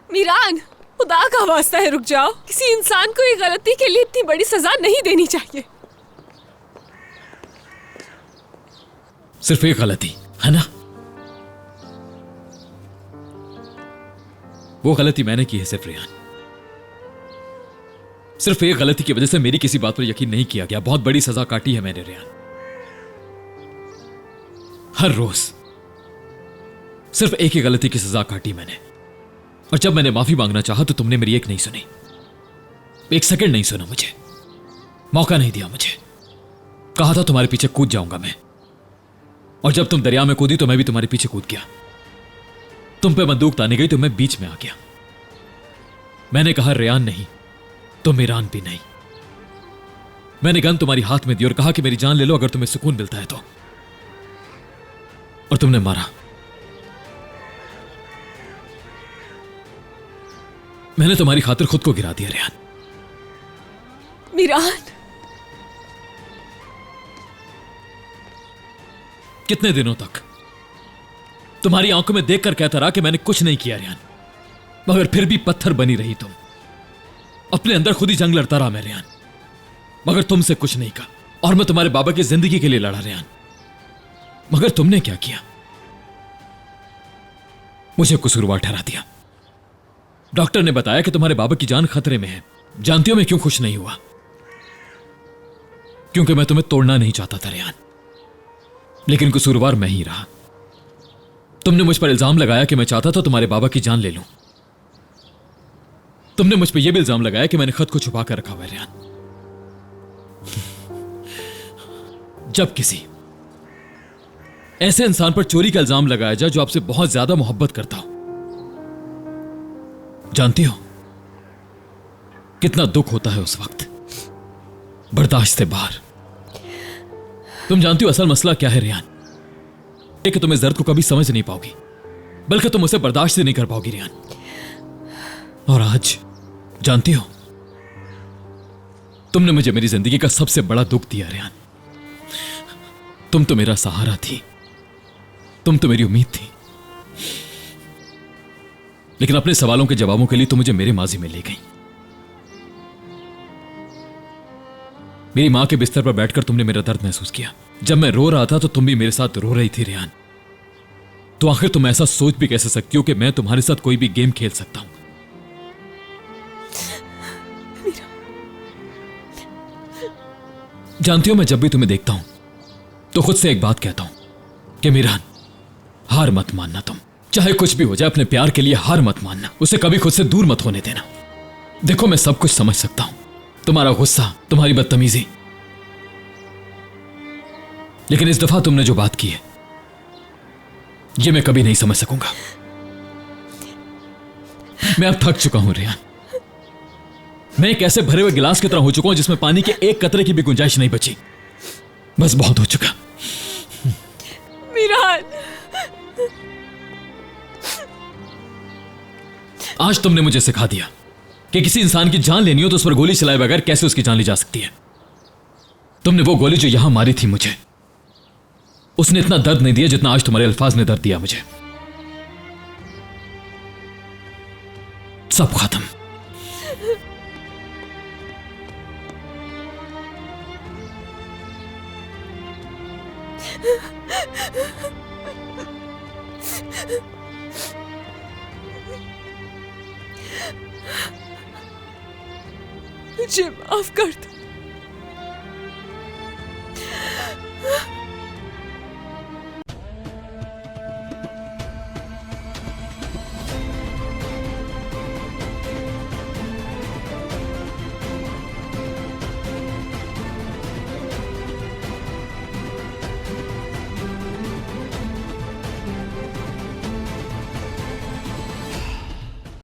मीरान, खुदा का वास्ता है रुक जाओ। किसी इंसान को ये गलती के लिए इतनी बड़ी सजा नहीं देनी चाहिए। सिर्फ एक गलती है ना, वो गलती मैंने की है सिर्फ रेहान। सिर्फ एक गलती की वजह से मेरी किसी बात पर यकीन नहीं किया गया। बहुत बड़ी सजा काटी है मैंने रेहान, हर रोज सिर्फ एक ही गलती की सजा काटी मैंने। और जब मैंने माफी मांगना चाहा तो तुमने मेरी एक नहीं सुनी, एक सेकंड नहीं सुना, मुझे मौका नहीं दिया। मुझे कहा था तुम्हारे पीछे कूद जाऊंगा मैं, और जब तुम दरिया में कूदी तो मैं भी तुम्हारे पीछे कूद गया। तुम पे बंदूक तानी गई तो मैं बीच में आ गया। मैंने कहा रेहान नहीं तो मीरान भी नहीं। मैंने गन तुम्हारी हाथ में दी और कहा कि मेरी जान ले लो अगर तुम्हें सुकून मिलता है तो, और तुमने मारा। मैंने तुम्हारी खातिर खुद को गिरा दिया रेहान। मीरान, कितने दिनों तक तुम्हारी आंखों में देखकर कहता रहा कि मैंने कुछ नहीं किया रेहान, मगर फिर भी पत्थर बनी रही तुम। अपने अंदर खुद ही जंग लड़ता रहा मैं रेहान, मगर तुमसे कुछ नहीं कहा। और मैं तुम्हारे बाबा की जिंदगी के लिए लड़ा रेहान, मगर तुमने क्या किया, मुझे कसूरवार ठहरा दिया। डॉक्टर ने बताया कि तुम्हारे बाबा की जान खतरे में है। जानती हो मैं क्यों खुश नहीं हुआ? क्योंकि मैं तुम्हें तोड़ना नहीं चाहता था रेहान, लेकिन कसूरवार मैं ही रहा। तुमने मुझ पर इल्जाम लगाया कि मैं चाहता था तुम्हारे बाबा की जान ले लूं। तुमने मुझ पर यह भी इल्जाम लगाया कि मैंने खुद को छुपा कर रखा हुआ है रेहान। जब किसी ऐसे इंसान पर चोरी का इल्जाम लगाया जाए जो आपसे बहुत ज्यादा मोहब्बत करता हो, जानती हो कितना दुख होता है उस वक्त, बर्दाश्त से बाहर। तुम जानती हो असल मसला क्या है रेहान, कि तुम इस दर्द को कभी समझ नहीं पाओगी, बल्कि तुम उसे बर्दाश्त ही नहीं कर पाओगी रेहान। और आज जानती हो तुमने मुझे मेरी जिंदगी का सबसे बड़ा दुख दिया रेहान। तुम तो मेरा सहारा थी, तुम तो मेरी उम्मीद थी, लेकिन अपने सवालों के जवाबों के लिए तुम मुझे मेरे माजी में ले गई। मेरी मां के बिस्तर पर बैठकर तुमने मेरा दर्द महसूस किया। जब मैं रो रहा था तो तुम भी मेरे साथ रो रही थी रेहान। तो आखिर तुम ऐसा सोच भी कैसे सकती हो कि मैं तुम्हारे साथ कोई भी गेम खेल सकता हूं? जानती हो मैं जब भी तुम्हें देखता हूं तो खुद से एक बात कहता हूं कि मीरान, हार मत मानना। तुम चाहे कुछ भी हो जाए अपने प्यार के लिए हार मत मानना, उसे कभी खुद से दूर मत होने देना। देखो मैं सब कुछ समझ सकता हूं, तुम्हारा गुस्सा, तुम्हारी बदतमीजी, लेकिन इस दफा तुमने जो बात की है यह मैं कभी नहीं समझ सकूंगा। मैं अब थक चुका हूं रेहान। मैं एक ऐसे भरे हुए गिलास की तरह हो चुका हूं जिसमें पानी के एक कतरे की भी गुंजाइश नहीं बची। बस बहुत हो चुका। मीरान, आज तुमने मुझे सिखा दिया कि किसी इंसान की जान लेनी हो तो उस पर गोली चलाए बगैर कैसे उसकी जान ली जा सकती है। तुमने वो गोली जो यहां मारी थी मुझे, उसने इतना दर्द नहीं दिया जितना आज तुम्हारे अल्फाज ने दर्द दिया मुझे। सब खत्म। मुझे माफ कर दो।